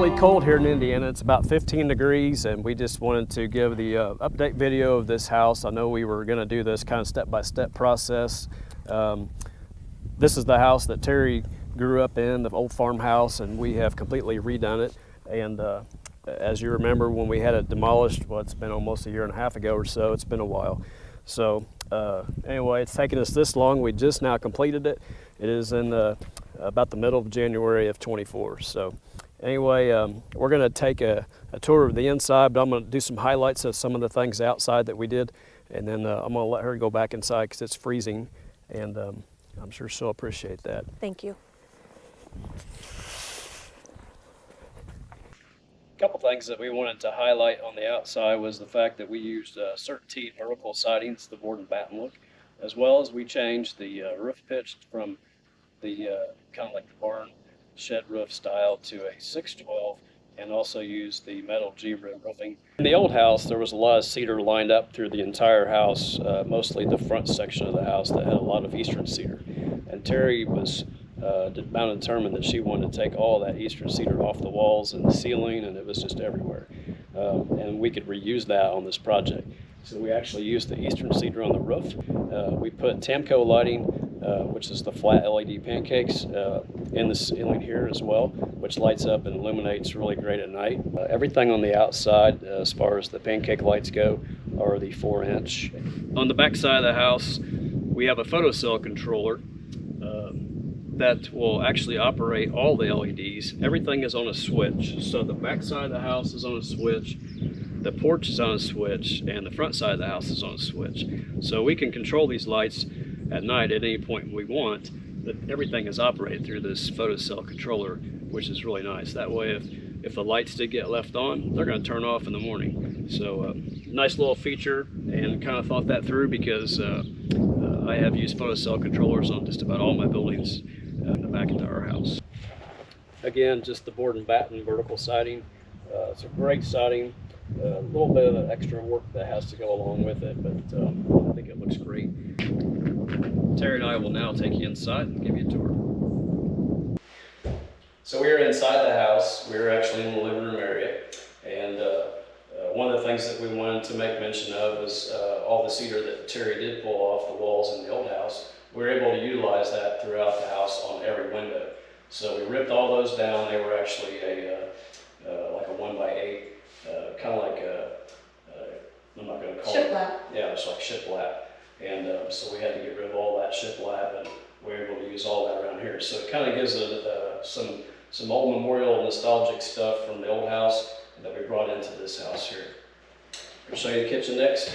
really cold here in Indiana. It's about 15 degrees, and we just wanted to give the update video of this house. I know we were going to do this kind of step-by-step process. This is the house that Terry grew up in, the old farmhouse, and we have completely redone it. And as you remember, when we had it demolished, well, it's been almost a year and a half ago or so. It's been a while. So anyway, it's taken us this long. We just now completed it. It is in about the middle of January of 24. So anyway, we're going to take a tour of the inside, but I'm going to do some highlights of some of the things outside that we did. And then I'm going to let her go back inside because it's freezing. And I'm sure she'll appreciate that. Thank you. A couple things that we wanted to highlight on the outside was the fact that we used Certainty vertical sidings, the board and batten look, as well as we changed the roof pitch from the kind of like the barn shed roof style to a 612, and also used the metal G-rib roofing. In the old house, there was a lot of cedar lined up through the entire house, mostly the front section of the house that had a lot of eastern cedar. And Terry was bound and determined that she wanted to take all that eastern cedar off the walls and the ceiling, and it was just everywhere. And we could reuse that on this project. So we actually used the eastern cedar on the roof. We put Tamco lighting, which is the flat LED pancakes, in the ceiling here as well, which lights up and illuminates really great at night. Everything on the outside, as far as the pancake lights go, are the 4-inch. On the back side of the house, we have a photocell controller that will actually operate all the LEDs. Everything is on a switch. So the back side of the house is on a switch, the porch is on a switch, and the front side of the house is on a switch. So we can control these lights at night at any point we want, but everything is operated through this photocell controller, which is really nice. That way, if the lights did get left on, they're going to turn off in the morning. So nice little feature, and kind of thought that through because I have used photocell controllers on just about all my buildings in the back into our house. Again, just the board and batten vertical siding. It's a great siding. A little bit of the extra work that has to go along with it, but I think it looks great. Terry and I will now take you inside and give you a tour. So we are inside the house. We're actually in the living room area, and one of the things that we wanted to make mention of was all the cedar that Terry did pull off the walls in the old house. We were able to utilize that throughout the house on every window. So we ripped all those down. They were actually like a 1x8, kind of like I'm not going to call it shiplap. Yeah, it's like shiplap. And so we had to get rid of all that shiplap, and we were able to use all that around here. So it kind of gives some old memorial nostalgic stuff from the old house that we brought into this house here. I'll show you the kitchen next.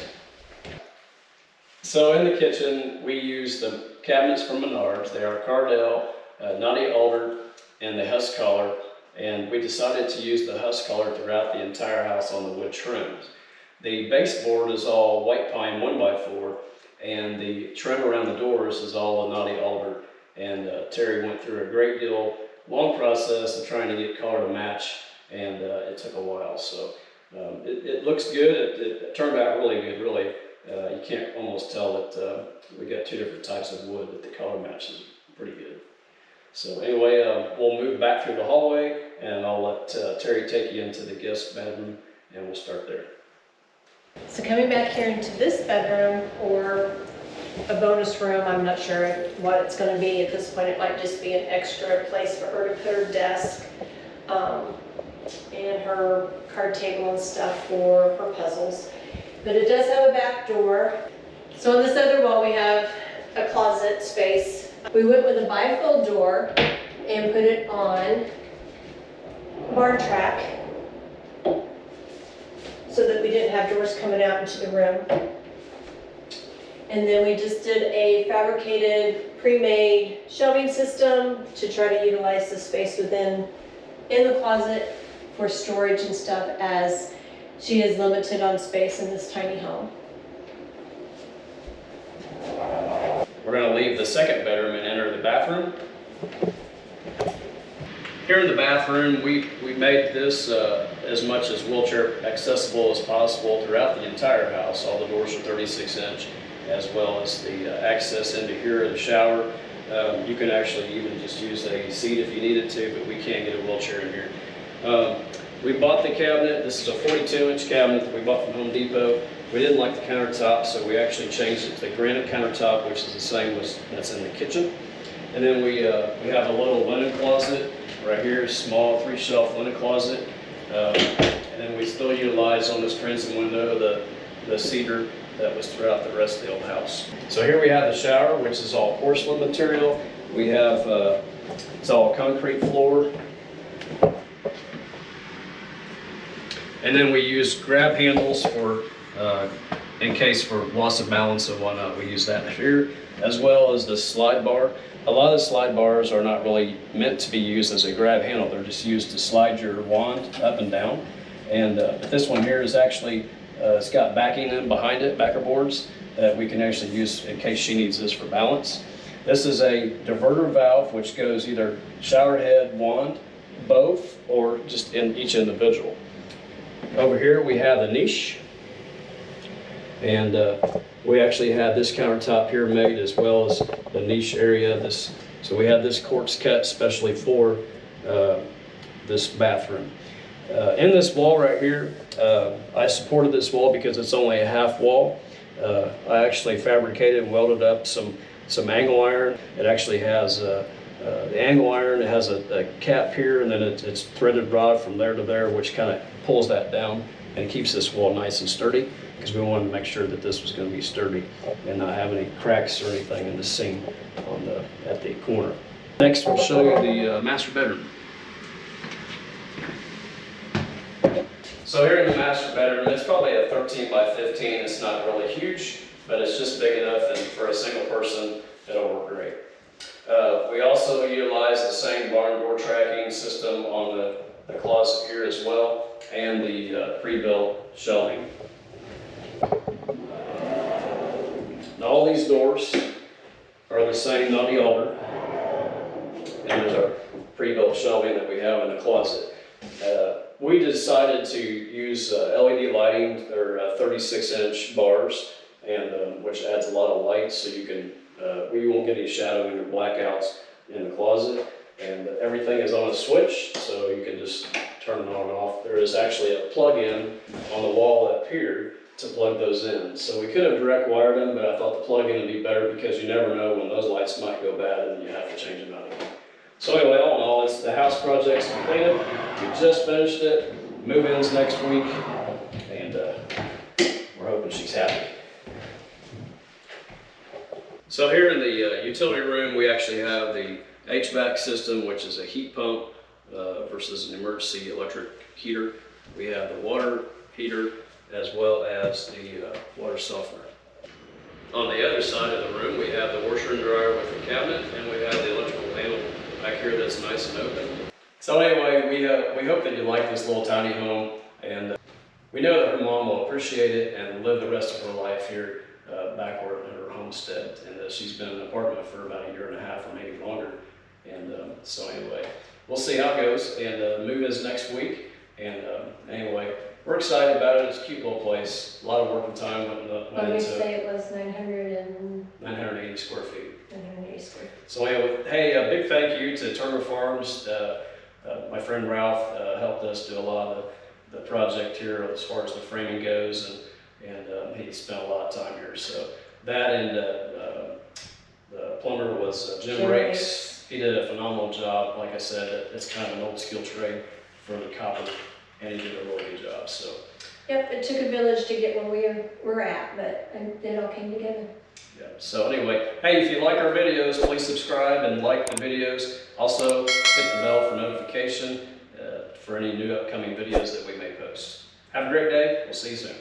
So in the kitchen, we use the cabinets from Menards. They are Cardell, Knotty Alder, and the Husk color. And we decided to use the Husk color throughout the entire house on the wood trims. The baseboard is all white pine 1x4, and the trim around the doors is all a Knotty Alder. And Terry went through a great deal, long process of trying to get color to match, and it took a while. So it looks good. It turned out really good, really. You can't almost tell that we got two different types of wood, but the color matches pretty good. So anyway, we'll move back through the hallway, and I'll let Terry take you into the guest bedroom, and we'll start there. So coming back here into this bedroom, or a bonus room, I'm not sure what it's going to be at this point. It might just be an extra place for her to put her desk and her card table and stuff for her puzzles. But it does have a back door. So on this other wall, we have a closet space. We went with a bifold door and put it on barn track so that we didn't have doors coming out into the room. And then we just did a fabricated, pre-made shelving system to try to utilize the space in the closet for storage and stuff, as she is limited on space in this tiny home. We're going to leave the second bedroom and enter the bathroom. Here in the bathroom, we made this as much as wheelchair accessible as possible throughout the entire house. All the doors are 36-inch, as well as the access into here, the shower. You can actually even just use a seat if you needed to, but we can't get a wheelchair in here. We bought the cabinet. This is a 42-inch cabinet that we bought from Home Depot. We didn't like the countertop, so we actually changed it to the granite countertop, which is the same as that's in the kitchen. And then we have a little linen closet right here, small 3-shelf linen closet. And then we still utilize on this transom window the cedar that was throughout the rest of the old house. So here we have the shower, which is all porcelain material. We have, it's all concrete floor. And then we use grab handles for, in case for loss of balance and whatnot, we use that here, as well as the slide bar. A lot of the slide bars are not really meant to be used as a grab handle. They're just used to slide your wand up and down. And but this one here is actually, it's got backing in behind it, backer boards, that we can actually use in case she needs this for balance. This is a diverter valve, which goes either shower head, wand, both, or just in each individual. Over here we have the niche, and we actually had this countertop here made as well as the niche area. So we had this quartz cut especially for this bathroom. In this wall right here, I supported this wall because it's only a half wall. I actually fabricated and welded up some angle iron. It actually has the angle iron. It has a cap here, and then it's threaded rod from there to there, which kind of pulls that down and keeps this wall nice and sturdy, because we wanted to make sure that this was going to be sturdy and not have any cracks or anything in the seam at the corner. Next, we'll show you the master bedroom. So here in the master bedroom, it's probably a 13 by 15. It's not really huge, but it's just big enough, and for a single person, it'll work great. We also utilize the same barn door tracking system on the closet here as well, and the pre-built shelving. Now all these doors are the same, not the older, and there's our pre-built shelving that we have in the closet. We decided to use LED lighting. They're 36-inch bars, and which adds a lot of light, so you can we won't get any shadowing or blackouts in the closet. And everything is on a switch, so you can just turn it on and off. There is actually a plug-in on the wall up here to plug those in. So we could have direct wired them, but I thought the plug-in would be better because you never know when those lights might go bad and you have to change them out again. So anyway, all in all, the house project's completed. We just finished it. Move-in's next week, and we're hoping she's happy. So here in the utility room, we actually have the HVAC system, which is a heat pump versus an emergency electric heater. We have the water heater as well as the water softener. On the other side of the room, we have the washer and dryer with the cabinet, and we have the electrical panel back here that's nice and open. So anyway, we hope that you like this little tiny home, and we know that her mom will appreciate it and live the rest of her life here backward in her homestead, and that she's been in an apartment for about 1.5 years or maybe longer. And so anyway, we'll see how it goes, and move is next week. And anyway, we're excited about it. It's a cute little place. A lot of work and time went into it. Say it was 980 square feet. 980 square. So anyway, hey, a big thank you to Turner Farms. My friend Ralph helped us do a lot of the project here as far as the framing goes, and he spent a lot of time here. So that, and the plumber was Jim Rakes. He did a phenomenal job. Like I said, it's kind of an old skill trade for the copper, and he did a really good job. So. Yep, it took a village to get where we're at, but it all came together. Yeah. So anyway, hey, if you like our videos, please subscribe and like the videos. Also, hit the bell for notification for any new upcoming videos that we may post. Have a great day. We'll see you soon.